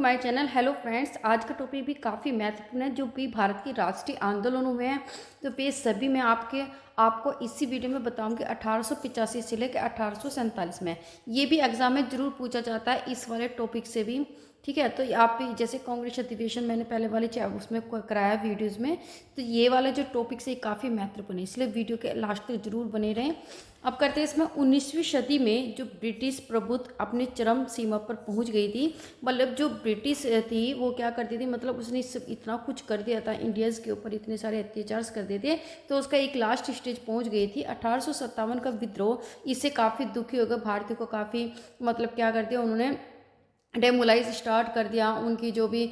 My channel. Hello friends, आज का topic भी काफ़ी महत्वपूर्ण है। जो भी भारत के राष्ट्रीय आंदोलन हुए हैं तो वे सभी मैं आपको इसी वीडियो में बताऊंगी। 1885 से लेकर 1847 में ये भी एग्जाम में जरूर पूछा जाता है इस वाले टॉपिक से भी। ठीक है, तो आप भी जैसे कांग्रेस अधिवेशन मैंने पहले वाले उसमें कराया वीडियोज़ में, तो ये वाला जो टॉपिक है काफ़ी महत्वपूर्ण है, इसलिए वीडियो के लास्ट तक जरूर बने रहें। अब करते हैं इसमें 19वीं सदी में जो ब्रिटिश प्रभुत्व अपनी चरम सीमा पर पहुंच गई थी। मतलब जो ब्रिटिश थी वो क्या करती थी, मतलब उसने इतना कुछ कर दिया था, इंडियंस के ऊपर इतने सारे अत्याचार कर दिए थे, तो उसका एक लास्ट स्टेज पहुंच गई थी। 1857 का विद्रोह, इससे काफ़ी दुखी हो गए भारतीय को, काफ़ी मतलब क्या कर दिया उन्होंने, डेमोलाइज स्टार्ट कर दिया। उनकी जो भी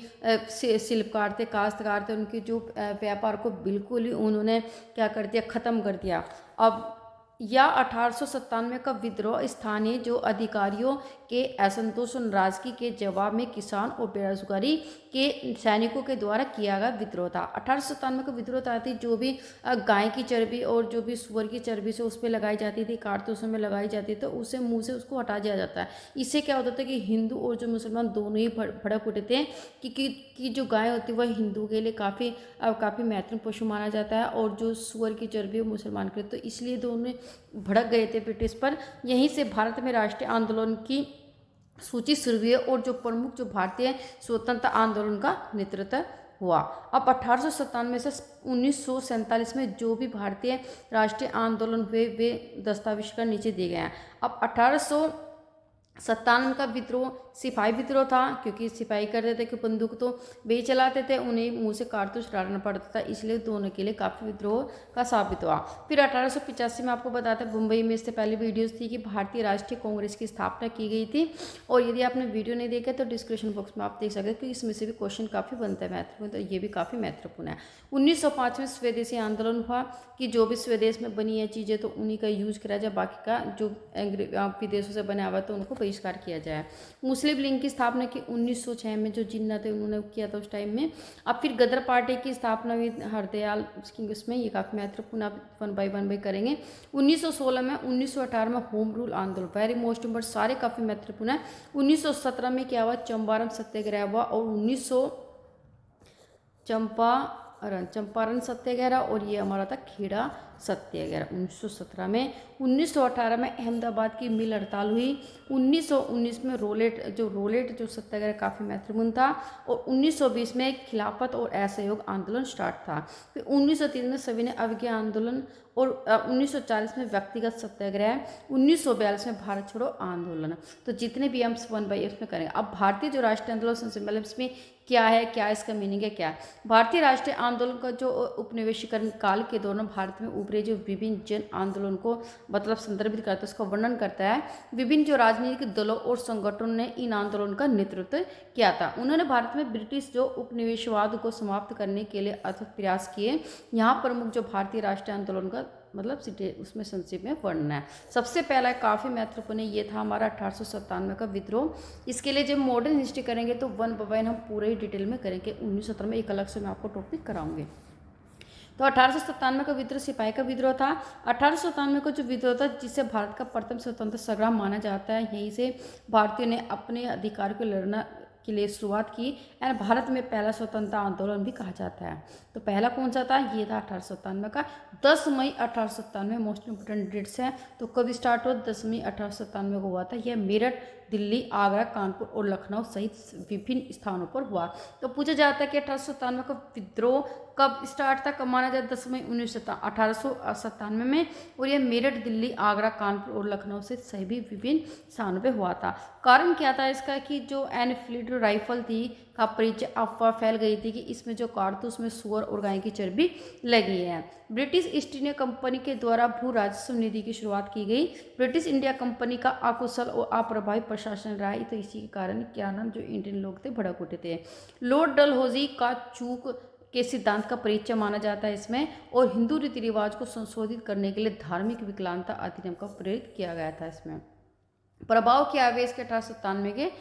शिल्पकार थे, काश्तकार थे, उनकी जो व्यापार को बिल्कुल ही उन्होंने क्या कर दिया, ख़त्म कर दिया। अब या 1897 का विद्रोह स्थानीय जो अधिकारियों के असंतोष और नाराजगी के जवाब में किसान और बेरोजगारी के सैनिकों के द्वारा किया गया विद्रोह था। 1897 का विद्रोह था जो भी गाय की चर्बी और जो भी सुअर की चर्बी से उस पर लगाई जाती थी, कारतूसों में लगाई जाती थी, तो उसे मुंह से उसको हटा दिया जाता है। इससे क्या होता था कि हिंदू और जो मुसलमान दोनों ही भड़क उठे थे कि जो गाय होती है वह हिंदू के लिए काफ़ी महत्वपूर्ण पशु माना जाता है, और जो सुअर की चर्बी है मुसलमान के लिए, तो इसलिए दोनों भड़क गए थे ब्रिटिश पर। यहीं से भारत में राष्ट्रीय आंदोलन की सूची शुरू हुई और जो प्रमुख जो भारतीय स्वतंत्रता आंदोलन का नेतृत्व हुआ। अब 1897 से 1947 में जो भी भारतीय राष्ट्रीय आंदोलन हुए वे दस्तावेज नीचे दिए गए हैं। अब 1897 का विद्रोह सिपाही विद्रोह था, क्योंकि सिपाही करते थे कि बंदूक तो वे चलाते थे, उन्हें मुंह से कारतूस डालना पड़ता था, इसलिए दोनों के लिए काफ़ी विद्रोह का साबित हुआ। फिर 1885 में आपको बताते हैं, मुंबई में इससे पहले वीडियोस थी कि भारतीय राष्ट्रीय कांग्रेस की स्थापना की गई थी, और यदि आपने वीडियो नहीं देखा तो डिस्क्रिप्शन बॉक्स में आप देख सकते हैं, क्योंकि इसमें से भी क्वेश्चन काफ़ी बनता है महत्वपूर्ण, तो ये भी काफ़ी महत्वपूर्ण है। 1905 में स्वदेशी आंदोलन हुआ कि जो भी स्वदेश में बनी है चीज़ें तो उन्हीं का यूज करा जाए, बाकी का जो विदेशों से बना हुआ तो उनको बहिष्कार किया जाए। मुस्लिम लीग की स्थापना की 1906 में जो जिन्ना थे उन्होंने किया था उस टाइम में। अब फिर गदर पार्टी की स्थापना हुई हरदयाल की, उसमें ये काफ़ी महत्वपूर्ण, आप वन बाई करेंगे। 1916 में, 1918 में होम रूल आंदोलन, वेरी मोस्ट इम्पोर्टेंट, सारे काफ़ी महत्वपूर्ण है। 1917 में क्या हुआ, चंपारण सत्याग्रह हुआ, और 1900 चंपारण सत्याग्रह, और ये हमारा था खेड़ा सत्याग्रह 1917 में। 1918 में अहमदाबाद की मिल हड़ताल हुई। 1919 में रोलेट जो सत्याग्रह काफ़ी महत्वपूर्ण था, और 1920 में खिलाफत और असहयोग आंदोलन स्टार्ट था। फिर 1930 में सविनय अवज्ञा आंदोलन, और 1940 में व्यक्तिगत सत्याग्रह, 1942 में भारत छोड़ो आंदोलन। तो जितने भी हम 1 बाई इसमें करेंगे। अब भारतीय जो राष्ट्रीय आंदोलन, मतलब इसमें क्या है, क्या इसका मीनिंग है, क्या है भारतीय राष्ट्रीय आंदोलन का जो उपनिवेशीकरण काल के दौरान भारत में उभरे जो विभिन्न जन आंदोलन को मतलब संदर्भित करता है, उसका वर्णन करता है। विभिन्न जो राजनीतिक दलों और संगठनों ने इन आंदोलन का नेतृत्व किया था। उन्होंने भारत में ब्रिटिश जो उपनिवेशवाद को समाप्त करने के लिए अथक प्रयास किए। यहाँ प्रमुख जो भारतीय राष्ट्रीय आंदोलन का मतलब उसमें संक्षिप्त में वर्णन है। सबसे पहला काफ़ी महत्वपूर्ण ये था हमारा 1897 का विद्रोह। इसके लिए जब मॉडर्न हिस्ट्री करेंगे तो 1 बाय 1 हम पूरे ही डिटेल में करेंगे। 1917 में एक अलग से मैं आपको टॉपिक कराऊंगी। तो 1897 का विद्रोह सिपाही का विद्रोह था। 1897 का जो विद्रोह था, जिसे भारत का प्रथम स्वतंत्र संग्राम माना जाता है, यहीं से भारतीयों ने अपने अधिकार को लड़ना के लिए शुरुआत की, एंड भारत में पहला स्वतंत्रता आंदोलन भी कहा जाता है। तो पहला कौन सा था, ये था 1897 का 10 मई 1897। मोस्ट इंपोर्टेंट डेट्स हैं, तो कब स्टार्ट हुआ, 10 मई 1897 को हुआ था। यह मेरठ, दिल्ली, आगरा, कानपुर और लखनऊ सहित विभिन्न स्थानों पर हुआ। तो पूछा जाता है कि 1897 का विद्रोह कब स्टार्ट था, कब माना जाए, 10 मई 1897 में, और यह मेरठ, दिल्ली, आगरा, कानपुर और लखनऊ से सभी विभिन्न स्थानों पर हुआ था। कारण क्या था इसका कि जो एनफील्ड राइफल थी का परिचय अफवाह फैल गई थी कि इसमें जो कारतूस में सुअर और गाय की चर्बी लगी है। ब्रिटिश ईस्ट इंडिया कंपनी के द्वारा भू राजस्व निधि की शुरुआत की गई। ब्रिटिश इंडिया कंपनी का अकुशल और अप्रभावी प्रशासन रहा, तो इसी के कारण क्या नाम जो इंडियन लोग थे भड़क उठे थे। लॉर्ड डलहौजी का चूक के सिद्धांत का परिचय माना जाता है इसमें, और हिंदू रीति रिवाज को संशोधित करने के लिए धार्मिक विकलांगता अधिनियम का प्रयोग किया गया था। इसमें प्रभाव क्या है इसके 1897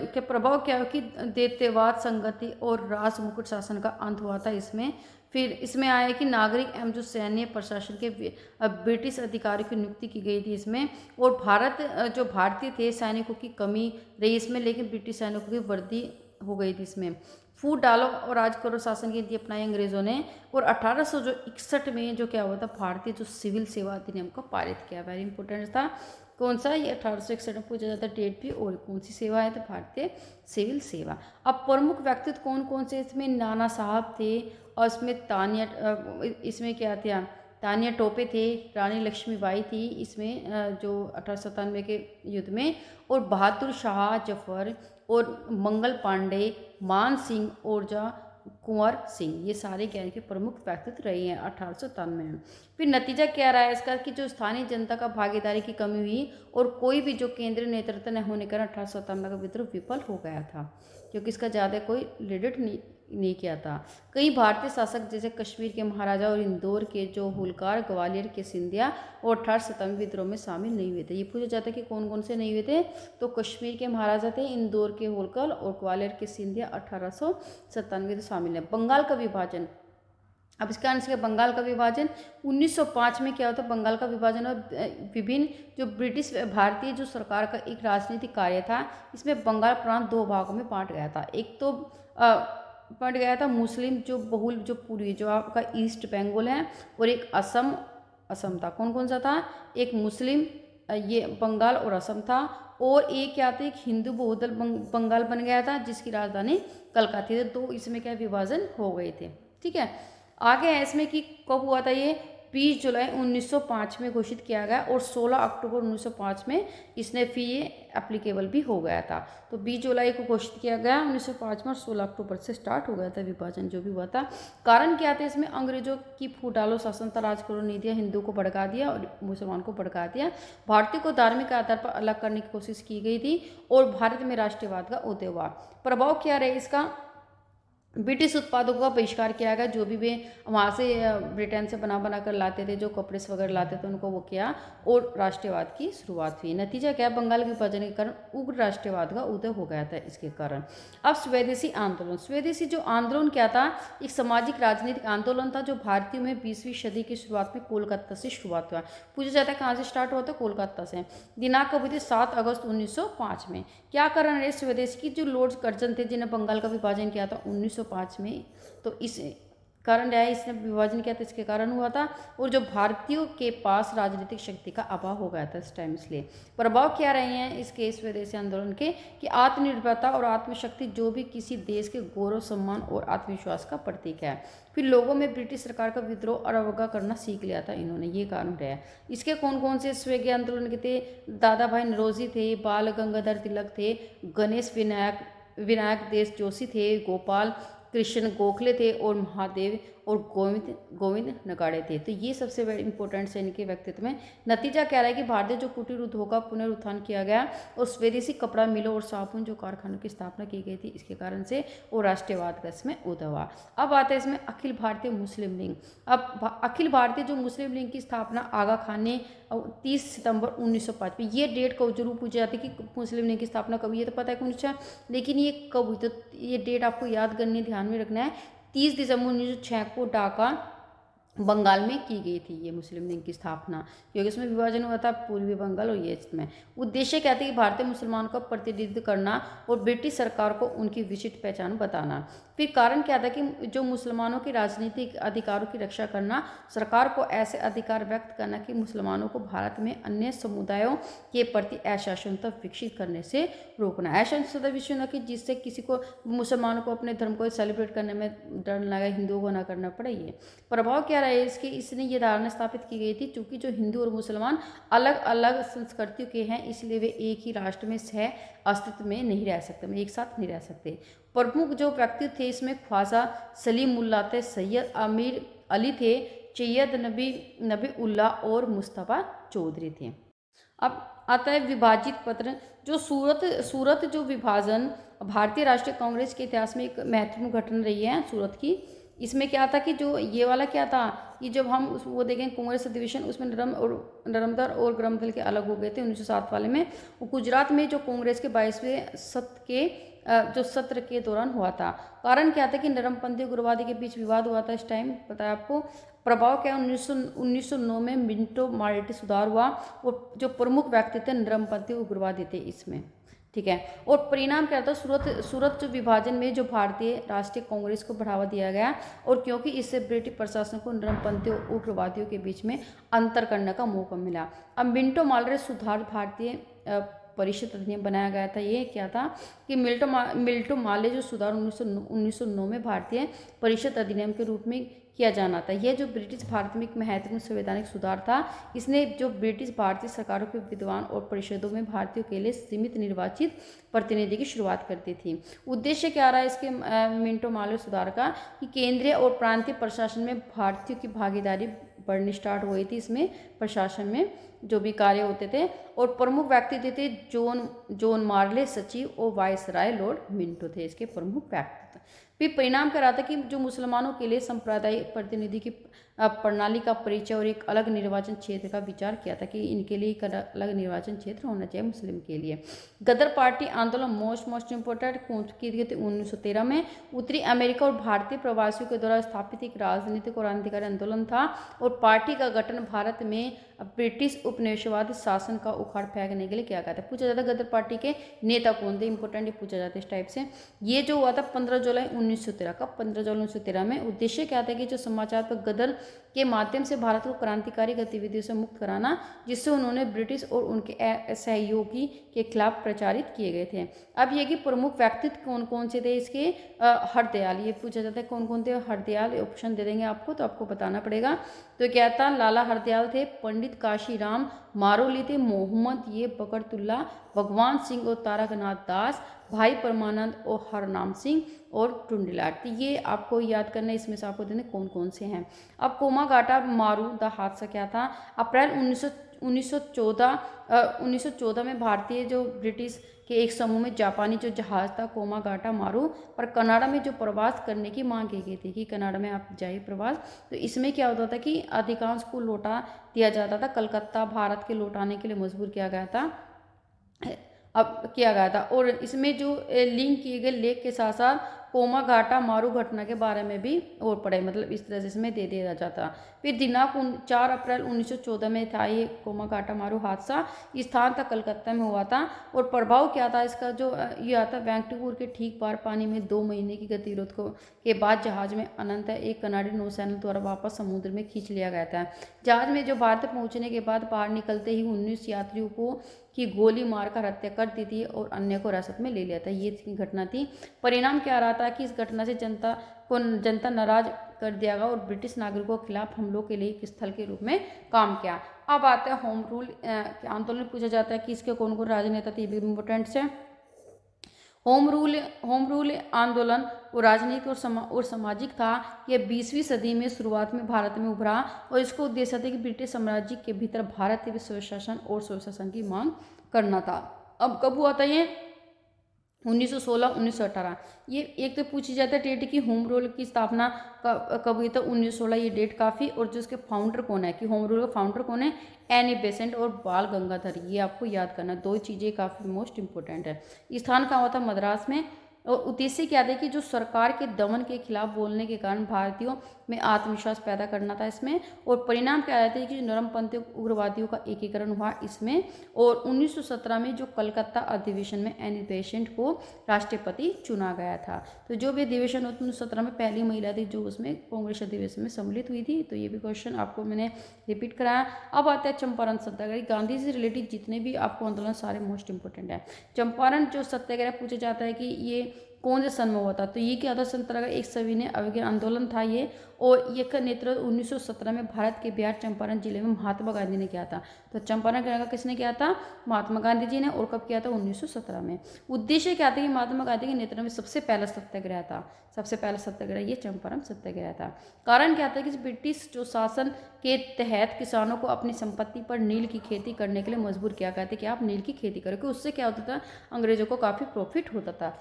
के प्रभाव क्या है कि दैत्यवाद, संगति और राज मुकुट शासन का अंत हुआ था इसमें। फिर इसमें आया कि नागरिक एवं जो सैन्य प्रशासन के ब्रिटिश अधिकारियों की नियुक्ति की गई थी इसमें, और जो भारतीय थे सैनिकों की कमी रही इसमें, लेकिन ब्रिटिश सैनिकों की वर्दी हो गई थी इसमें। फूट डालो और राज करो शासन की नीति अपनाई अंग्रेजों ने। और 1861 में जो क्या हुआ था, भारतीय जो सिविल सेवा अधिनियम को पारित किया। वेरी इंपॉर्टेंट था। कौन सा, ये 1861 में पूछा जाता है डेट भी। और कौन सी सेवा है, तो भारतीय सिविल सेवा। अब प्रमुख व्यक्तित्व कौन कौन से इसमें, नाना साहब थे, और इसमें इसमें क्या थे, तानिया टोपे थे, रानी लक्ष्मीबाई थी इसमें जो 1897 के युद्ध में, और बहादुर शाह जफर, और मंगल पांडे, मान सिंह, ओरजा, कुंवर सिंह, ये सारे क्या के प्रमुख व्यक्तित्व रहे हैं 1897 में। फिर नतीजा क्या रहा है इसका, कि जो स्थानीय जनता का भागीदारी की कमी हुई और कोई भी जो केंद्रीय नेतृत्व न होने के कारण 1897 का विद्रोह विफल हो गया था, क्योंकि इसका ज़्यादा कोई लीडर नहीं किया था। कई भारतीय शासक जैसे कश्मीर के महाराजा और इंदौर के जो होलकर, ग्वालियर के सिंधिया और 1897 विद्रोह में शामिल नहीं हुए थे। ये पूछा जाता है कि कौन कौन से नहीं हुए थे, तो कश्मीर के महाराजा थे, इंदौर के होलकर और ग्वालियर के सिंधिया 1897 में शामिल है। बंगाल का विभाजन, अब इसका आंसर है बंगाल का विभाजन 1905 में क्या होता है, बंगाल का विभाजन और विभिन्न जो ब्रिटिश भारतीय जो सरकार का एक राजनीतिक कार्य था, इसमें बंगाल प्रांत दो भागों में बांट गया था। एक तो बांट गया था मुस्लिम जो बहुल जो पूर्वी जो आपका ईस्ट बंगाल है, और एक असम था। कौन कौन सा था, एक मुस्लिम ये बंगाल और असम था, और एक क्या था, एक हिंदू बहुदल बंगाल बन गया था जिसकी राजधानी कलकत्ता थी। तो इसमें क्या विभाजन हो गए थे। ठीक है, आगे है इसमें कि कब हुआ था ये, 20 जुलाई 1905 में घोषित किया गया, और 16 अक्टूबर 1905 में इसने फिर ये एप्लीकेबल भी हो गया था। तो 20 जुलाई को घोषित किया गया 1905 में, और 16 अक्टूबर से स्टार्ट हो गया था विभाजन जो भी हुआ था। कारण क्या था इसमें, अंग्रेजों की फूट डालो शासन था, राज करो नीतियाँ हिंदू को भड़का दिया और मुसलमान को भड़का दिया। भारतीय को धार्मिक आधार पर अलग करने की कोशिश की गई थी, और भारत में राष्ट्रवाद का उदय हुआ। प्रभाव क्या रहे इसका, ब्रिटिश उत्पादों का बहिष्कार किया गया, जो भी वे वहाँ से ब्रिटेन से बना कर लाते थे, जो कपड़े वगैरह लाते थे उनको वो किया, और राष्ट्रवाद की शुरुआत हुई। नतीजा क्या, बंगाल के विभाजन के कारण उग्र राष्ट्रवाद का उदय हो गया था इसके कारण। अब स्वदेशी आंदोलन, स्वदेशी जो आंदोलन क्या था, एक सामाजिक राजनीतिक आंदोलन था जो भारतीयों में 20वीं सदी की शुरुआत में कोलकाता से शुरुआत हुआ। पूछा जाता है कहाँ से स्टार्ट हुआ था, कोलकाता से। दिनांक कब हुई थी, 7 अगस्त 1905 में। क्या कारण है स्वदेशी की, जो लॉर्ड कर्जन थे जिन्हें बंगाल का विभाजन किया था 1905 में, तो इस कारण रहा है, इसने विभाजन किया था इसके कारण हुआ था। और जो भारतीयों के पास राजनीतिक शक्ति का अभाव हो गया था इस टाइम, इसलिए प्रभाव क्या रहे हैं इसके स्वदेशी आंदोलन के, कि आत्मनिर्भरता और आत्मशक्ति जो भी किसी देश के गौरव, सम्मान और आत्मविश्वास का प्रतीक है। फिर लोगों में ब्रिटिश सरकार का विद्रोह और अवज्ञा करना सीख लिया था इन्होंने, ये कारण रहा। इसके कौन कौन से स्वदेशी आंदोलन के थे, दादा भाई नौरोजी थे, बाल गंगाधर तिलक थे, गणेश विनायक देश जोशी थे, गोपाल कृष्ण गोखले थे, और महादेव और गोविंद नगाड़े थे। तो ये सबसे बड़े इंपॉर्टेंट से इनके व्यक्तित्व में। नतीजा क्या रहा है कि भारतीय जो कुटीर उद्योग का पुनरुत्थान किया गया, और स्वदेशी कपड़ा मिलों और साबुन जो कारखानों की स्थापना की गई थी इसके कारण से, और राष्ट्रवाद का इसमें उदय हुआ। अब आता है इसमें अखिल भारतीय मुस्लिम लीग। अब अखिल भारतीय जो मुस्लिम लीग की स्थापना आगा खान ने 30 सितंबर 1905 में, ये डेट को जरूर पूछी जाती है कि मुस्लिम लीग की स्थापना कब हुई है, तो पता है कौन सा, लेकिन ये कब हुई, तो ये डेट आपको याद करनी, ध्यान में रखना है। 30 दिसंबर 1906 को ढाका बंगाल में की गई थी ये मुस्लिम लीग की स्थापना, क्योंकि इसमें विभाजन हुआ था पूर्वी बंगाल और ये इसमें। उद्देश्य क्या था कि भारतीय मुसलमानों का प्रतिनिधित्व करना और ब्रिटिश सरकार को उनकी विशिष्ट पहचान बताना। फिर कारण क्या था कि जो मुसलमानों के राजनीतिक अधिकारों की रक्षा करना, सरकार को ऐसे अधिकार व्यक्त करना कि मुसलमानों को भारत में अन्य समुदायों के प्रति असहिष्णुता विकसित करने से रोकना। असहिष्णुता विकसित न कि जिससे किसी को, मुसलमानों को अपने धर्म को सेलिब्रेट करने में डर लगे, हिंदुओं को ना करना पड़े। ये प्रभाव क्या रहा है इसके, इसने ये धारणा स्थापित की गई थी क्योंकि जो हिंदू और मुसलमान अलग अलग संस्कृतियों के हैं, इसलिए वे एक ही राष्ट्र में सह अस्तित्व में नहीं रह सकते, एक साथ नहीं रह सकते। प्रमुख जो व्यक्ति थे इसमें ख्वाजा सलीमुल्लाह थे, सैयद अमीर अली थे, सैयद नबी उल्लाह और मुस्तफ़ा चौधरी थे। अब आता है विभाजित पत्र। जो सूरत जो विभाजन भारतीय राष्ट्रीय कांग्रेस के इतिहास में एक महत्वपूर्ण घटना रही है सूरत की। इसमें क्या था कि जो ये वाला क्या था कि जब हम वो देखें कांग्रेस अधिवेशन, उसमें नरमदर और गरमदल के अलग हो गए थे 1907 वाले में। गुजरात में जो कांग्रेस के 22वें सत्र के दौरान हुआ था। कारण क्या था कि नरमपंथी उग्रवादी के बीच विवाद हुआ था इस टाइम, पता है आपको। प्रभाव क्या, 1909 में मिंटो मार्टी सुधार हुआ और जो प्रमुख व्यक्ति थे नरमपंथी उग्रवादी थे इसमें, ठीक है। और परिणाम क्या था, सूरत जो विभाजन में जो भारतीय राष्ट्रीय कांग्रेस को बढ़ावा दिया गया, और क्योंकि इससे ब्रिटिश प्रशासन को नरमपंथी और उग्रवादियों के बीच में अंतर करने का मौका मिला। अब मिंटो मार्ले सुधार भारतीय परिषद अधिनियम बनाया गया था। ये क्या था कि मिल्टो मार्ले जो सुधार 1909 में भारतीय परिषद अधिनियम के रूप में किया जाना था। यह जो ब्रिटिश भारत में एक महत्वपूर्ण संवैधानिक सुधार था, इसने जो ब्रिटिश भारतीय सरकारों के विद्वान और परिषदों में भारतीयों के लिए सीमित निर्वाचित प्रतिनिधि की शुरुआत करती थी। उद्देश्य क्या रहा इसके मिंटो मार्ले सुधार का, कि केंद्रीय और प्रांतीय प्रशासन में भारतीयों की भागीदारी बढ़नी स्टार्ट हुई थी। इसमें प्रशासन में जो भी कार्य होते थे, और प्रमुख व्यक्ति थे जॉन मार्ले सचिव और वायसराय लॉर्ड मिंटो थे इसके प्रमुख व्यक्ति। फिर परिणाम क्या रहा था कि जो मुसलमानों के लिए सांप्रदायिक प्रतिनिधि की प्रणाली का परिचय और एक अलग निर्वाचन क्षेत्र का विचार किया था, कि इनके लिए एक अलग निर्वाचन क्षेत्र होना चाहिए मुस्लिम के लिए। गदर पार्टी आंदोलन मोस्ट इम्पोर्टेंट की गई थी 1913 में। उत्तरी अमेरिका और भारतीय प्रवासियों के द्वारा स्थापित एक राजनीतिक और क्रांतिकारी आंदोलन था, और पार्टी का गठन भारत में ब्रिटिश उपनिवेशवादी शासन का उखाड़ फेंकने के लिए किया गया था। पूछा जाता है गदर पार्टी के नेता कौन थे, इंपॉर्टेंट पूछा जाता है इस टाइप से। ये जो हुआ था 15 जुलाई 1913 का, 15 जुलाई 1913 में। उद्देश्य क्या था कि जो समाचार पर गदर के माध्यम से भारत को क्रांतिकारी गतिविधियों से मुक्त कराना, जिससे उन्होंने ब्रिटिश और उनके सहयोगी के खिलाफ प्रचारित किए गए थे। अब ये कि प्रमुख व्यक्तित्व कौन कौन से थे इसके, हरदयाल, ये पूछा जाता है कौन कौन थे हरदयाल, ऑप्शन दे देंगे आपको तो आपको बताना पड़ेगा। तो क्या था, लाला हरदयाल थे, पंडित काशीराम मारोली थे, मोहम्मद ये बकरतुल्ला, भगवान सिंह और तारकनाथ दास, भाई परमानंद और हरनाम सिंह और टुंडीलाल। तो ये आपको याद करना है, इसमें से आपको देने कौन कौन से हैं। अब कोमागाटा मारू द हादसा क्या था, अप्रैल 1914 में भारतीय जो ब्रिटिश के एक समूह में जापानी जो जहाज था कोमागाटा मारू पर कनाडा में जो प्रवास करने की मांग की गई थी, कि कनाडा में आप जाइए प्रवास। तो इसमें क्या होता था कि अधिकांश को लौटा दिया जाता था, कलकत्ता भारत के लौटाने के लिए मजबूर किया गया था, और इसमें जो लिंक किए गए लेख के साथ साथ कोमागाटा मारू घटना के बारे में भी और पढ़े, मतलब इस तरह से इसमें दे दिया जाता। फिर दिनांक 4 अप्रैल 1914 में था ये कोमागाटा मारू हादसा, स्थान था कलकत्ता में हुआ था। और प्रभाव क्या था इसका, जो ये आता वैंकूवर के ठीक पार पानी में 2 महीने की गतिरोध के बाद जहाज में अनंत एक कनाडी नौसेना द्वारा वापस समुद्र में खींच लिया गया था। जहाज में जो भारत पहुंचने के बाद बाहर निकलते ही 19 यात्रियों को की गोली मारकर हत्या कर दी थी और अन्य को हिरासत में ले लिया था। ये घटना थी। परिणाम क्या रहा था कि इस घटना से जनता नाराज कर दिया गया और ब्रिटिश नागरिकों के खिलाफ हमलों के लिए एक स्थल के रूप में काम किया। अब आता है होम रूल आंदोलन। पूछा जाता है कि इसके कौन कौन राजनेता थे, भी इम्पोर्टेंट है। होम रूल आंदोलन और राजनीतिक और सामाजिक था। यह 20वीं सदी में शुरुआत में भारत में उभरा और इसको उद्देश्य था कि ब्रिटिश साम्राज्य के भीतर भारतीय स्वशासन और स्वशासन की मांग करना था। अब कब हुआ था ये, 1916-1918। ये एक तो पूछी जाता है डेट की होम रूल की स्थापना कब हुई था, 1916 ये डेट काफ़ी। और जो उसके फाउंडर कौन है, कि होम रूल का फाउंडर कौन है, एनी बेसेंट और बाल गंगाधर। ये आपको याद करना, दो चीज़ें काफ़ी मोस्ट इंपॉर्टेंट है। स्थान कहाँ हुआ था, मद्रास में। और उद्देश्य क्या था कि जो सरकार के दमन के खिलाफ बोलने के कारण भारतीयों में आत्मविश्वास पैदा करना था इसमें। और परिणाम क्या आया था कि जो नरमपंथी उग्रवादियों का एकीकरण हुआ इसमें। और 1917 में जो कलकत्ता अधिवेशन में एनी बेसेंट को राष्ट्रपति चुना गया था। तो जो भी अधिवेशन 1917 में पहली महिला थी जो उसमें कांग्रेस अधिवेशन में सम्मिलित हुई थी। तो ये भी क्वेश्चन आपको मैंने रिपीट कराया। अब आता है चंपारण सत्याग्रह। गांधी से रिलेटेड जितने भी आपको आंदोलन सारे मोस्ट इंपोर्टेंट है। चंपारण जो सत्याग्रह पूछा जाता है कि ये कौन से सन में हुआ था, तो ये क्या था, सत्याग्रह एक सविनय अवज्ञा आंदोलन था ये। और ये का नेतृत्व 1917 में भारत के बिहार चंपारण जिले में महात्मा गांधी ने किया था। तो चंपारण का किसने किया था, महात्मा गांधी जी ने। और कब किया था, 1917 में। उद्देश्य क्या था कि महात्मा गांधी के नेतृत्व में सबसे पहला सत्याग्रह था, सबसे पहला सत्याग्रह ये चंपारण सत्याग्रह था। कारण क्या था कि ब्रिटिश जो शासन के तहत किसानों को अपनी संपत्ति पर नील की खेती करने के लिए मजबूर किया गया था कि आप नील की खेती करो, कि उससे क्या होता था, अंग्रेजों को काफ़ी प्रॉफिट होता था।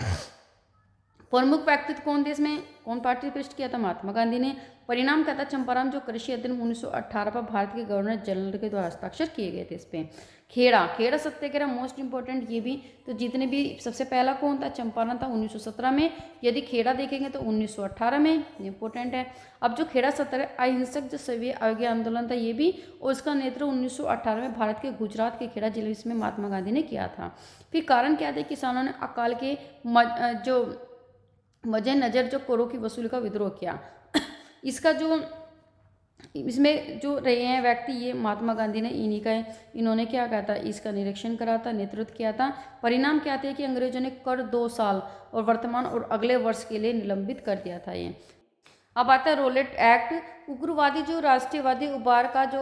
प्रमुख व्यक्तित्व कौन थे इसमें, कौन पार्टिसिपेट किया था, महात्मा गांधी ने। परिणाम क्या था, चंपारण जो कृषि अधिनियम 1918 पर भारत के गवर्नर जनरल के द्वारा हस्ताक्षर किए गए थे इस पे। खेड़ा, खेड़ा सत्याग्रह मोस्ट इंपॉर्टेंट ये भी। तो जितने भी, सबसे पहला कौन था, चंपारण था 1917 में। यदि खेड़ा देखेंगे तो 1918 में, इंपॉर्टेंट है। अब जो खेड़ा सत्याग्रह अहिंसक जो सभी अवज्ञा आंदोलन था ये भी, और उसका नेतृत्व 1918 में भारत के गुजरात के खेड़ा जिले में महात्मा गांधी ने किया था। फिर कारण क्या थे, किसानों ने अकाल के जो मद्देनजर जो करों की वसूली का विद्रोह किया। इसका जो, इसमें जो रहे हैं व्यक्ति ये महात्मा गांधी ने, इन्हीं का है। इन्होंने क्या कहा था, इसका निरीक्षण करा था, नेतृत्व किया था। परिणाम क्या थे कि अंग्रेजों ने कर 2 साल और वर्तमान और अगले वर्ष के लिए निलंबित कर दिया था ये। अब आता है रोलेट एक्ट। उग्रवादी जो राष्ट्रीयवादी उबार का जो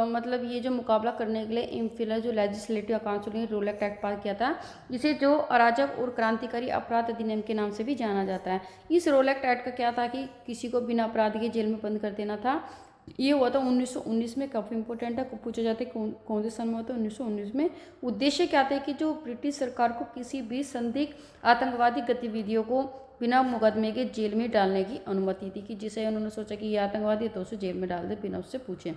मतलब ये जो मुकाबला करने के लिए फिलहाल जो लेजिस्लेटिव काउंसिल ने रोलेट एक्ट पास किया था, इसे जो अराजक और क्रांतिकारी अपराध अधिनियम के नाम से भी जाना जाता है। इस रोलेट एक्ट का क्या था कि किसी को बिना अपराध के जेल में बंद कर देना था। ये हुआ था 1919 में। काफ़ी इंपॉर्टेंट है, पूछा जाता है कौन से सन में हुआ था, 1919 में। उद्देश्य क्या था कि जो ब्रिटिश सरकार को किसी भी संदिग्ध आतंकवादी गतिविधियों को बिना मुकदमे के जेल में डालने की अनुमति थी, कि जिसे उन्होंने सोचा कि ये आतंकवादी है तो उसे जेल में डाल दे बिना उससे पूछे।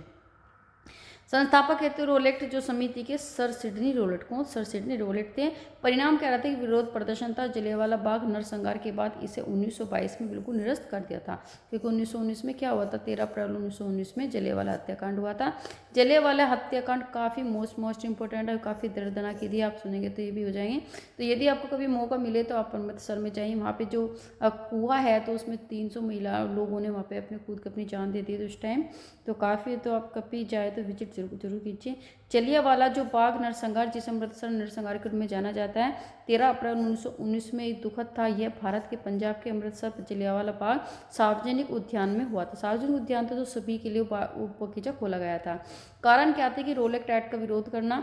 संस्थापक हेतु रोलेट जो समिति के सर सिडनी रोलेट, कौन, सर सिडनी रोलेट थे। परिणाम क्या रहा था कि विरोध प्रदर्शन था। जलियांवाला बाग नरसंहार के बाद इसे 1922 में बिल्कुल निरस्त कर दिया था, क्योंकि 1919 में क्या हुआ था, 13 अप्रैल 1919 में जलियांवाला हत्याकांड हुआ था। जलियांवाला हत्याकांड काफ़ी मोस्ट इंपॉर्टेंट है, काफ़ी दर्दनाक यदि आप सुनेंगे तो ये भी हो जाएंगे। तो यदि आपको कभी मौका मिले तो आप अमृतसर में जाइए, वहाँ पे जो कुआं है तो उसमें 300 महिला लोगों ने वहाँ पे अपनी जान दे दी थी उस टाइम। तो काफ़ी, तो आप कभी जाए तो विजिट जरूर कीजिए। जलियांवाला जो बाग नरसंहार, जिसे अमृतसर नरसंहार के रूप में जाना जाता है, 13 अप्रैल 1919 में एक दुखद था। यह भारत के पंजाब के अमृतसर जलियांवाला बाग सार्वजनिक उद्यान में हुआ था। सार्वजनिक उद्यान था तो सभी के लिए बगीचा खोला गया था। कारण क्या थे कि रोलेट एक्ट का विरोध करना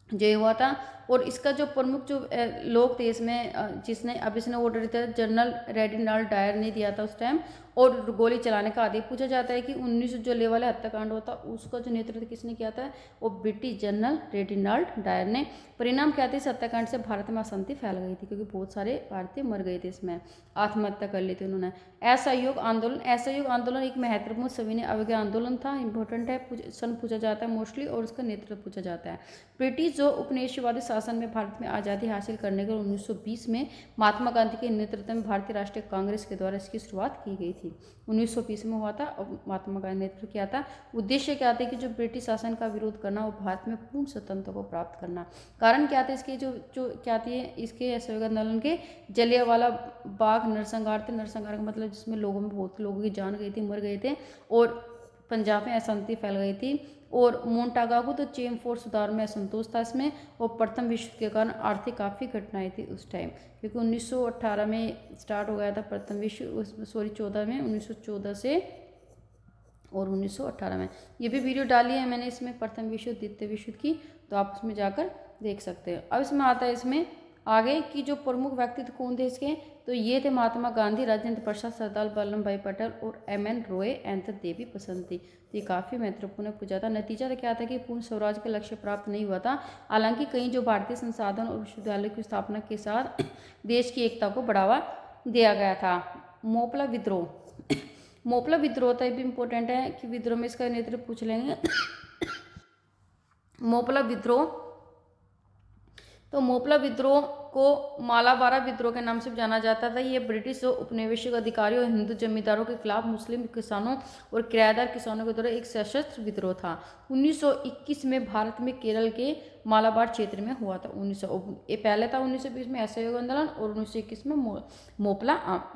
जो हुआ था। और इसका जो प्रमुख जो लोग थे इसमें, जिसने अब इसने ऑर्डर दिया था, जनरल रेजिनाल्ड डायर ने दिया था उस टाइम, और गोली चलाने का आदेश। पूछा जाता है कि 19 जो जलियांवाला हत्याकांड होता उसका जो नेतृत्व किसने किया था, वो ब्रिटिश जनरल रेजिनाल्ड डायर ने। परिणाम क्या थे, इस हत्याकांड से भारत में अशांति फैल गई थी, क्योंकि बहुत सारे भारतीय मर गए थे इसमें, आत्महत्या कर ली थी उन्होंने। असहयोग आंदोलन एक महत्वपूर्ण सविनय अवज्ञा आंदोलन था, इंपॉर्टेंट है, सन पूछा जाता है मोस्टली, और उसका नेतृत्व पूछा जाता है। ब्रिटिश जो उपनिवेशवादी शासन में भारत में आज़ादी हासिल करने के 1920 में महात्मा गांधी के नेतृत्व में भारतीय राष्ट्रीय कांग्रेस के द्वारा इसकी शुरुआत की गई थी। 1920 में हुआ था और महात्मा गांधी ने नेतृत्व किया था। उद्देश्य क्या था कि जो ब्रिटिश शासन का विरोध करना और भारत में पूर्ण स्वतंत्रता को प्राप्त करना। कारण क्या था इसके, जो क्या थे इसके असहयोग आंदोलन के, जलियांवाला बाग नरसंहार थे। नरसंहार का मतलब जिसमें लोगों में बहुत लोगों की जान गई थी, मर गए थे, और पंजाब में अशांति फैल गई थी। और मोन्टागागो तो चेम फोर्स सुधार में असंतोष था इसमें। और प्रथम विश्व के कारण आर्थिक काफ़ी घटनाएं थी उस टाइम, क्योंकि 1918 में स्टार्ट हो गया था प्रथम विश्व, 14 में, 1914 से, और 1918 में। ये भी वीडियो डाली है मैंने इसमें, प्रथम विश्व द्वितीय विश्व की, तो आप उसमें जाकर देख सकते हैं। अब इसमें आता है इसमें आगे की जो प्रमुख व्यक्तित्व कौन थे इसके, तो ये थे महात्मा गांधी, राजेंद्र प्रसाद, सरदार वल्लभ भाई पटेल और M.N. रॉय एंड देवी पसंद थी। तो ये काफ़ी महत्वपूर्ण पूछा था। नतीजा तो क्या था कि पूर्ण स्वराज का लक्ष्य प्राप्त नहीं हुआ था। हालांकि कई जो भारतीय संसाधन और विश्वविद्यालय की स्थापना के साथ देश की एकता को बढ़ावा दिया गया था। मोपला विद्रोह मोपला विद्रोह था, ये भी इम्पोर्टेंट है कि विद्रोह में इसका नेतृत्व पूछ लेंगे। मोपला विद्रोह, तो मोपला विद्रोह को मालाबारा विद्रोह के नाम से जाना जाता था। ये ब्रिटिश उपनिवेशिक अधिकारियों और हिंदू जमींदारों के खिलाफ मुस्लिम किसानों और किराएदार किसानों के द्वारा एक सशस्त्र विद्रोह था। 1921 में भारत में केरल के मालाबार क्षेत्र में हुआ था। ये पहले था 1920 में असहयोग आंदोलन, और 1921 में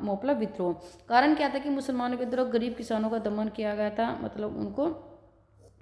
मोपला विद्रोह। कारण क्या था कि मुसलमानों के द्वारा गरीब किसानों का दमन किया गया था, मतलब उनको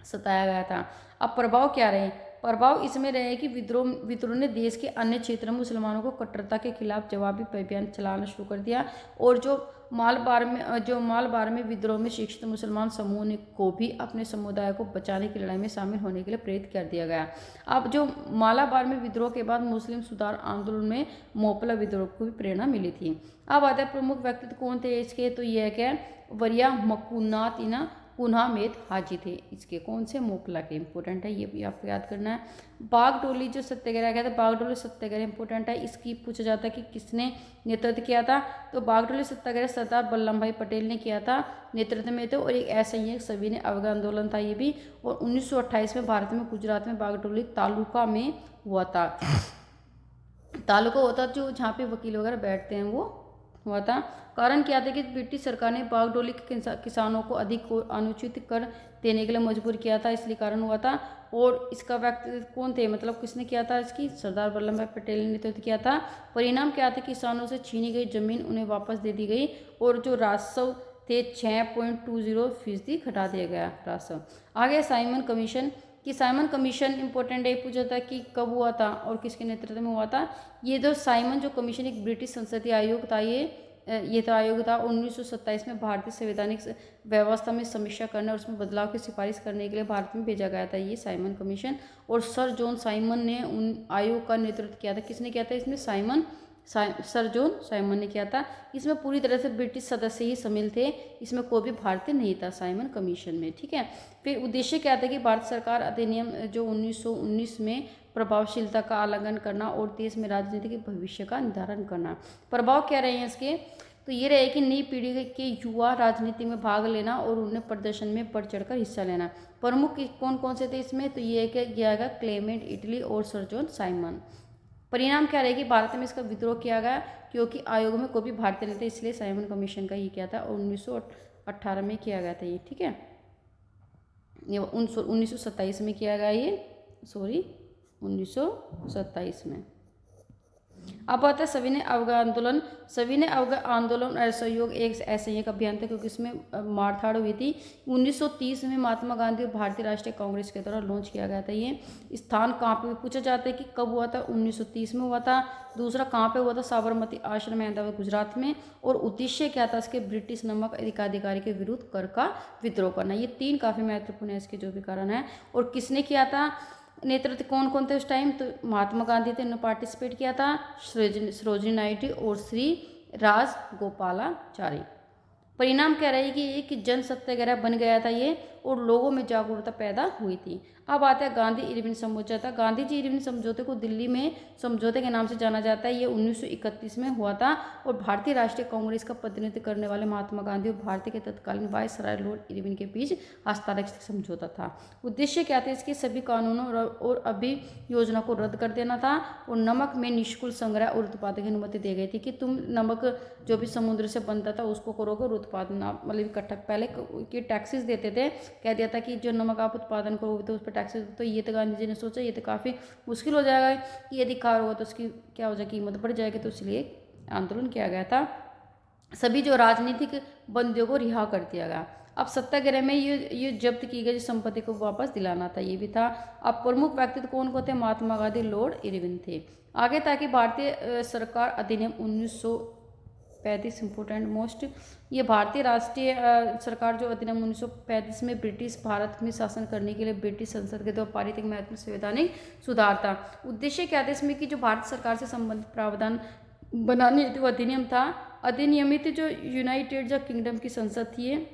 सताया गया था। अब प्रभाव क्या रहे, प्रभाव इसमें रहे कि विद्रोह ने देश के अन्य क्षेत्रों में मुसलमानों को कट्टरता के खिलाफ जवाबी अभियान चलाना शुरू कर दिया। और जो मालबार में विद्रोह में शिक्षित मुसलमान समूह ने को भी अपने समुदाय को बचाने की लड़ाई में शामिल होने के लिए प्रेरित कर दिया गया। अब जो मालाबार में विद्रोह के बाद मुस्लिम सुधार आंदोलन में मोपला विद्रोह को भी प्रेरणा मिली थी। अब आते प्रमुख व्यक्तित्व कौन थे इसके, तो यह क्या, वरिया मक्कूनाथ इना पुनः मेद हाजी थे। इसके कौन से? मोपला के। इंपॉर्टेंट है, ये भी आपको याद करना है। बागडोली जो सत्याग्रह किया था, बागडोली सत्याग्रह इंपॉर्टेंट है, इसकी पूछा जाता है कि किसने नेतृत्व किया था। तो बागडोली सत्याग्रह सरदार वल्लभ भाई पटेल ने किया था नेतृत्व में। तो और एक ऐसा ही सविनय अवज्ञा आंदोलन था ये भी। और 1928 में भारत में गुजरात में बागडोली तालुका में हुआ था। तालुका होता जो जहाँ पे वकील वगैरह बैठते हैं वो हुआ था। कारण क्या था कि ब्रिटिश सरकार ने बागडोली के किसानों को अधिक अनुचित कर देने के लिए मजबूर किया था, इसलिए कारण हुआ था। और इसका व्यक्ति कौन थे, मतलब किसने किया था? इसकी सरदार वल्लभ भाई पटेल ने नेतृत्व किया था। परिणाम क्या था? किसानों से छीनी गई जमीन उन्हें वापस दे दी गई और जो राजस्व थे 6.20% घटा दिया गया राजस्व। आगे साइमन कमीशन कि साइमन कमीशन इंपॉर्टेंट है, पूछा था कि कब हुआ था और किसके नेतृत्व में हुआ था। ये जो साइमन जो कमीशन एक ब्रिटिश संसदीय आयोग था, ये तो आयोग था 1927 में भारतीय संवैधानिक व्यवस्था में समीक्षा करने और उसमें बदलाव की सिफारिश करने के लिए भारत में भेजा गया था ये साइमन कमीशन। और सर जॉन साइमन ने उन आयोग का नेतृत्व किया था। किसने किया था इसमें? सर जॉन साइमन ने किया था। इसमें पूरी तरह से ब्रिटिश सदस्य ही शामिल थे, इसमें कोई भी भारतीय नहीं था साइमन कमीशन में, ठीक है। फिर उद्देश्य क्या था कि भारत सरकार अधिनियम जो 1919 में प्रभावशीलता का आलंघन करना और देश में राजनीतिक भविष्य का निर्धारण करना। प्रभाव क्या रहे हैं इसके? तो ये रहे कि नई पीढ़ी के युवा राजनीति में भाग लेना और उन्हें प्रदर्शन में बढ़ चढ़कर हिस्सा लेना। प्रमुख कौन कौन से थे इसमें? तो ये किया गया क्लेमेंट इटली और सर जॉन साइमन। परिणाम क्या रहेगी? भारत में इसका विद्रोह किया गया क्योंकि आयोग में कोई भी भारतीय नहीं थे, इसलिए साइमन कमीशन का ये किया था और 1918 में किया गया था ये, ठीक है। ये 1927 में किया गया ये, 1927 में। अब आता है सविनय अवज्ञा आंदोलन। सविनय अवज्ञा आंदोलन और सहयोग एक ऐसे एक अभियान था क्योंकि इसमें मारधाड़ हुई थी। 1930 में महात्मा गांधी और भारतीय राष्ट्रीय कांग्रेस के द्वारा लॉन्च किया गया था ये। स्थान कहाँ पे पूछा जाता है कि कब हुआ था? 1930 में हुआ था। दूसरा कहाँ पे हुआ था? साबरमती आश्रम अहमदाबाद गुजरात में। और उद्देश्य क्या था इसके? ब्रिटिश नमक अधिकारी के विरुद्ध कर का विद्रोह करना। ये 3 काफ़ी महत्वपूर्ण है इसके जो भी कारण है। और किसने किया था नेतृत्व? कौन कौन थे उस टाइम? तो महात्मा गांधी थे, उन्होंने पार्टिसिपेट किया था, सरोजिनी नायडू और श्री राजगोपालाचारी। परिणाम क्या रहेगी? एक जन सत्याग्रह बन गया था ये और लोगों में जागरूकता पैदा हुई थी। अब आता है गांधी इरविन समझौता। गांधी जी इरविन समझौते को दिल्ली में समझौते के नाम से जाना जाता है। ये 1931 में हुआ था और भारतीय राष्ट्रीय कांग्रेस का प्रतिनिधित्व करने वाले महात्मा गांधी और भारतीय के तत्कालीन वायसराय लॉर्ड इरविन के बीच हस्ताक्षरित समझौता था। उद्देश्य क्या था इसके? सभी कानूनों और अभियोजनों को रद्द कर देना था और नमक में निःशुल्क संग्रह और उत्पादन की अनुमति दी गई थी कि तुम नमक जो भी समुद्र से बनता था उसको करोगे और उत्पादन मतलब इकट्ठा पहले के टैक्सेस देते थे, कह दिया था कि जो नमक आप उत्पादन करोगे तो उस पर टैक्सेस। तो ये तो गांधी जी ने सोचा ये तो काफ़ी मुश्किल हो जाएगा, कि यदि कार होगा तो उसकी क्या हो जाएगी, कीमत बढ़ जाएगी। तो इसलिए आंदोलन किया गया था। सभी जो राजनीतिक बंदियों को रिहा कर दिया गया। अब सत्याग्रह में ये जब्त की गई संपत्ति को वापस दिलाना था, ये भी था। अब प्रमुख व्यक्तित्व कौन कौन थे? महात्मा गांधी, लॉर्ड इरविन थे। आगे ताकि भारतीय सरकार अधिनियम 1935 इंपोर्टेंट मोस्ट, ये भारतीय राष्ट्रीय सरकार जो अधिनियम 1935 में ब्रिटिश भारत में शासन करने के लिए ब्रिटिश संसद के द्वारा पारित एक महत्वपूर्ण संवैधानिक सुधार था। उद्देश्य क्या था इसमें? कि जो भारत सरकार से संबंधित प्रावधान बनाने हेतु अधिनियम था। अधिनियमित जो यूनाइटेड जो किंगडम की संसद थी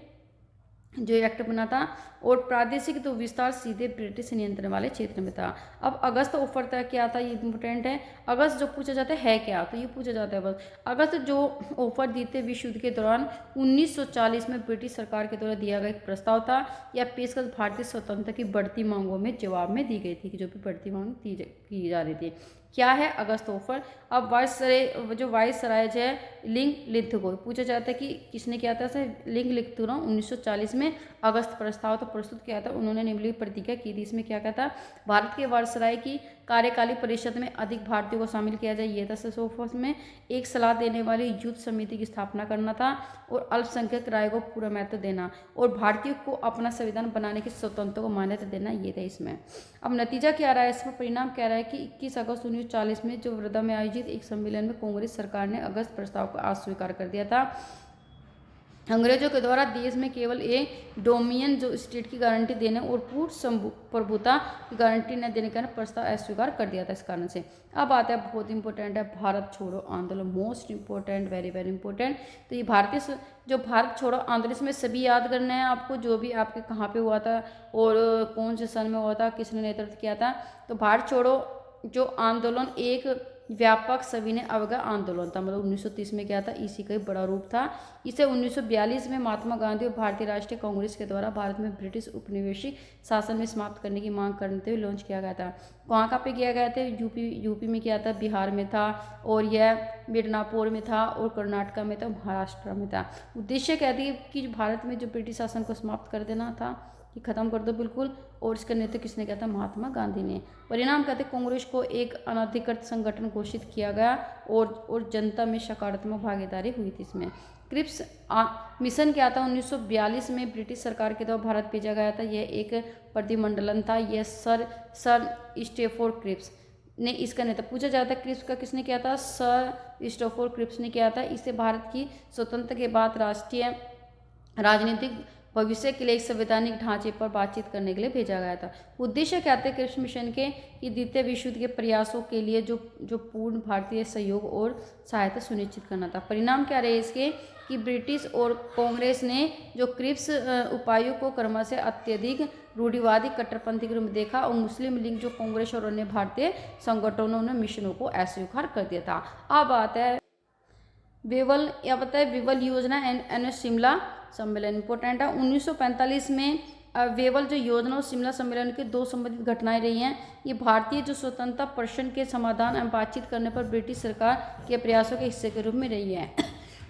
जो एक्ट बना था और प्रादेशिक तो विस्तार सीधे ब्रिटिश नियंत्रण वाले क्षेत्र में था। अब अगस्त ऑफर तक क्या था, ये इंपॉर्टेंट है। अगस्त जो पूछा जाता है क्या, तो ये पूछा जाता है बस। अगस्त जो ऑफर दी थे विश्व युद्ध के दौरान 1940 में ब्रिटिश सरकार के द्वारा दिया गया एक प्रस्ताव था। यह पेशकश भारतीय स्वतंत्रता की बढ़ती मांगों में जवाब में दी गई थी, कि जो भी बढ़ती मांग की जा रही थी। क्या है अगस्त ऑफर? अब वायसराय है लिंग लिथगो, पूछा जाता है कि किसने किया था सर? लिंग लिथगो 1940 में अगस्त प्रस्ताव तो प्रस्तुत किया था। उन्होंने निम्नलिखित प्रतिज्ञा की थी। इसमें क्या कहता? भारत के वायसराय की कार्यकाली परिषद में अधिक भारतीयों को शामिल किया जाए, ये था ऑफर में। एक सलाह देने वाली युद्ध समिति की स्थापना करना था और अल्पसंख्यक राय को पूरा महत्व देना और भारतीयों को अपना संविधान बनाने की स्वतंत्रता को मान्यता देना, ये था इसमें। अब नतीजा क्या रहा है इसमें? परिणाम क्या रहा है कि 21 अगस्त 1940 में जो वर्धा में आयोजित एक सम्मेलन में कांग्रेस सरकार ने अगस्त प्रस्ताव को अस्वीकार कर दिया था अंग्रेजों के द्वारा देश में केवल एक डोमिनियन जो स्टेट की गारंटी देने और पूर्ण प्रभुता की गारंटी न देने का प्रस्ताव अस्वीकार कर दिया था इस कारण से। अब आता है बहुत इंपॉर्टेंट है भारत छोड़ो आंदोलन, most important, very very important. तो ये जो भारत छोड़ो आंदोलन, इसमें सभी याद करना है आपको, जो भी आपके कहाँ पे हुआ था और कौन से सन में हुआ था, किसने नेतृत्व किया था। तो भारत छोड़ो जो आंदोलन एक व्यापक सविनय अवज्ञा आंदोलन था, मतलब 1930 में क्या था, इसी का एक बड़ा रूप था। इसे 1942 में महात्मा गांधी और भारतीय राष्ट्रीय कांग्रेस के द्वारा भारत में ब्रिटिश उपनिवेशिक शासन में समाप्त करने की मांग करते हुए लॉन्च किया गया था। कहाँ पे किया गया था, यूपी में किया था, बिहार में था, और यह मिदनापुर में था, और कर्नाटक में था, महाराष्ट्र में था। उद्देश्य क्या थी कि भारत में जो ब्रिटिश शासन को समाप्त कर देना था, कि ख़त्म कर दो बिल्कुल, और इसका नेतृत्व किसने किया था, महात्मा गांधी ने। परिणाम कहते कांग्रेस को एक अनधिकृत संगठन घोषित किया गया और जनता में सकारात्मक भागीदारी हुई थी इसमें। क्रिप्स मिशन क्या था, 1942 में ब्रिटिश सरकार के द्वारा भारत भेजा गया था। यह एक प्रतिमंडलन था। यह सर स्टैफोर्ड क्रिप्स ने इसका नेतृत्व, पूछा जाता है क्रिप्स का किसने किया था, सर स्टैफोर्ड क्रिप्स ने किया था। इसे भारत की स्वतंत्रता के बाद राष्ट्रीय राजनीतिक भविष्य के लिए एक संवैधानिक ढांचे पर बातचीत करने के लिए भेजा गया था। उद्देश्य क्या थे क्रिप्स मिशन के, कि द्वितीय विश्व युद्ध के प्रयासों के लिए जो पूर्ण भारतीय सहयोग और सहायता सुनिश्चित करना था। परिणाम क्या रहे इसके, कि ब्रिटिश और कांग्रेस ने जो क्रिप्स उपायों को क्रमशः अत्यधिक रूढ़िवादी कट्टरपंथी के रूप में देखा, और मुस्लिम लीग जो कांग्रेस और अन्य भारतीय संगठनों ने मिशनों को अस्वीकार कर दिया था। अब आता है वेवल, या बताए विवल योजना एंड शिमला सम्मेलन, इंपॉर्टेंट है। 1945 में वेवल जो योजना और शिमला सम्मेलन के दो संबंधित घटनाएं रही हैं। ये भारतीय जो स्वतंत्रता प्रश्न के समाधान एवं बातचीत करने पर ब्रिटिश सरकार के प्रयासों के हिस्से के रूप में रही है।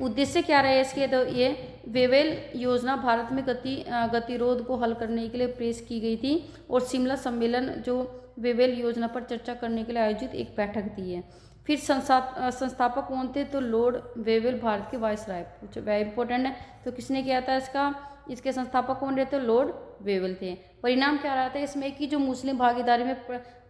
उद्देश्य क्या रहे इसके, तो ये वेवेल योजना भारत में गतिरोध को हल करने के लिए पेश की गई थी, और शिमला सम्मेलन जो वेवेल योजना पर चर्चा करने के लिए आयोजित एक बैठक थी है। फिर संस्थापक कौन थे, तो लॉर्ड वेवेल भारत के वायसराय, वेरी इंपॉर्टेंट है। तो किसने किया था इसके संस्थापक कौन रहते, लॉर्ड वेवेल थे। परिणाम क्या रहा था इसमें, कि जो मुस्लिम भागीदारी में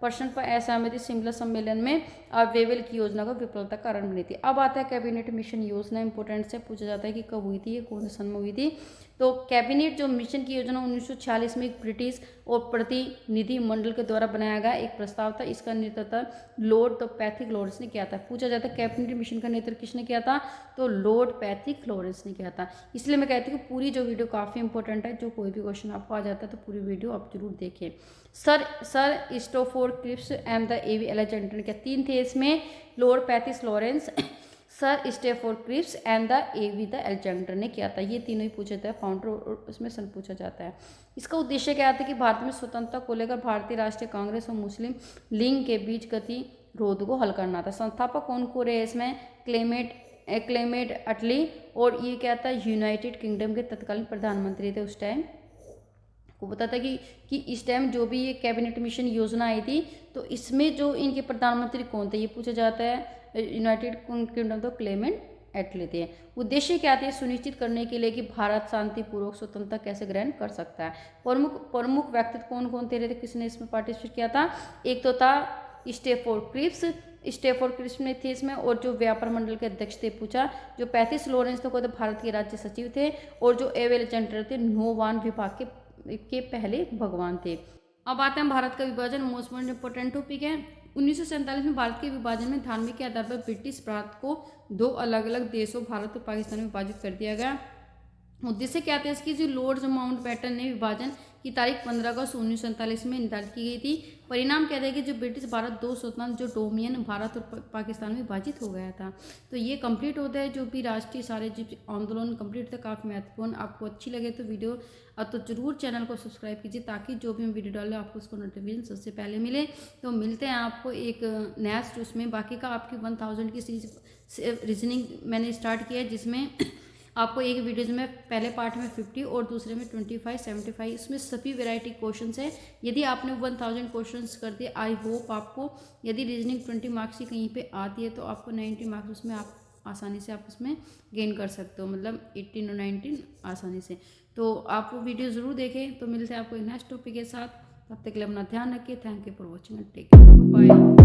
प्रश्न पर असहमति शिमला सम्मेलन में वेवेल की योजना को विफलता का कारण बनी थी। अब आता है कैबिनेट मिशन योजना, इंपॉर्टेंट से पूछा जाता है कि कब हुई थी, ये कौन से सन में हुई थी। तो कैबिनेट जो मिशन की योजना 1946 में एक ब्रिटिश और प्रतिनिधि मंडल के द्वारा बनाया गया एक प्रस्ताव था। इसका नेतृत्व लॉर्ड पैथिक लॉरेंस ने किया था। पूछा जाता है कैबिनेट मिशन का नेतृत्व किसने किया था, तो लॉर्ड पैथिक लॉरेंस ने किया था। इसलिए मैं कहती हूँ कि पूरी जो वीडियो काफ़ी इंपॉर्टेंट है, जो कोई भी क्वेश्चन आपको आ जाता है तो पूरी वीडियो आप जरूर देखें। Sir Stafford Cripps and the A V Alexander ने क्या, तीन थे इसमें, Lord Pethick Lawrence, Sir Stafford Cripps and the A V the Alexander ने किया था। ये तीनों ही पूछा जाता है, फाउंडर और उसमें सन पूछा जाता है। इसका उद्देश्य क्या था, कि भारत में स्वतंत्रता को लेकर भारतीय राष्ट्रीय कांग्रेस और मुस्लिम लीग के बीच गतिरोध को हल करना था। संस्थापक कौन को रहे इसमें, क्लेमेट अटली, और ये क्या था, यूनाइटेड किंगडम के तत्कालीन प्रधानमंत्री थे उस टाइम। को पता था कि इस टाइम जो भी ये कैबिनेट मिशन योजना आई थी, तो इसमें जो इनके प्रधानमंत्री कौन थे, ये पूछा जाता है। यूनाइटेड किंगडम तो क्लेमेंट एटली थे। उद्देश्य क्या थे, सुनिश्चित करने के लिए कि भारत शांतिपूर्वक स्वतंत्रता कैसे ग्रहण कर सकता है। प्रमुख व्यक्तित्व कौन कौन थे, किसने इसमें पार्टिसिपेट किया था, एक तो था स्टैफोर्ड क्रिप्स में थे इसमें, और जो व्यापार मंडल के अध्यक्ष थे पूछा, जो पैथिक लॉरेंस थे भारत के राज्य सचिव थे, और जो एवी अलेक्जेंडर थे नौवान विभाग के पहले भगवान थे। अब आते हैं भारत का विभाजन, मोस्ट इंपॉर्टेंट टॉपिक है। 1947 में भारत के विभाजन में धार्मिक के आधार पर ब्रिटिश भारत को दो अलग अलग देशों भारत और पाकिस्तान में विभाजित कर दिया गया। उद्देश्य क्या था इसकी, जो लॉर्ड माउंटबेटन ने विभाजन की तारीख 15 अगस्त 1947 में निर्धारित की गई थी। परिणाम क्या था कि जो ब्रिटिश भारत दो स्वतंत्र जो डोमिनियन भारत और पाकिस्तान में विभाजित हो गया था। तो ये कंप्लीट होता है, जो भी राष्ट्रीय सारे जो आंदोलन कंप्लीट थे, काफ़ी महत्वपूर्ण। आपको अच्छी लगे तो वीडियो तो जरूर चैनल को सब्सक्राइब कीजिए, ताकि जो भी हम वीडियो डालें आपको उसको नोटिफिकेशन सबसे पहले मिले। तो मिलते हैं आपको एक नेक्स्ट उसमें। बाकी का आपकी 1000 की सीरीज रीजनिंग मैंने स्टार्ट किया है, जिसमें आपको एक वीडियोज़ में पहले पार्ट में 50 और दूसरे में 25, 75, इसमें सभी वैरायटी क्वेश्चंस है। यदि आपने 1000 क्वेश्चंस कर दिए, आई होप आपको, यदि रीजनिंग 20 मार्क्स की कहीं पे आती है तो आपको 90 मार्क्स उसमें आप आसानी से आप उसमें गेन कर सकते हो, मतलब 18 और 19 आसानी से। तो आप वो वीडियो ज़रूर देखें। तो मिलते हैं आपको नेक्स्ट टॉपिक के साथ, तब तक के लिए अपना ध्यान रखिए। Thank you for watching and take care, bye.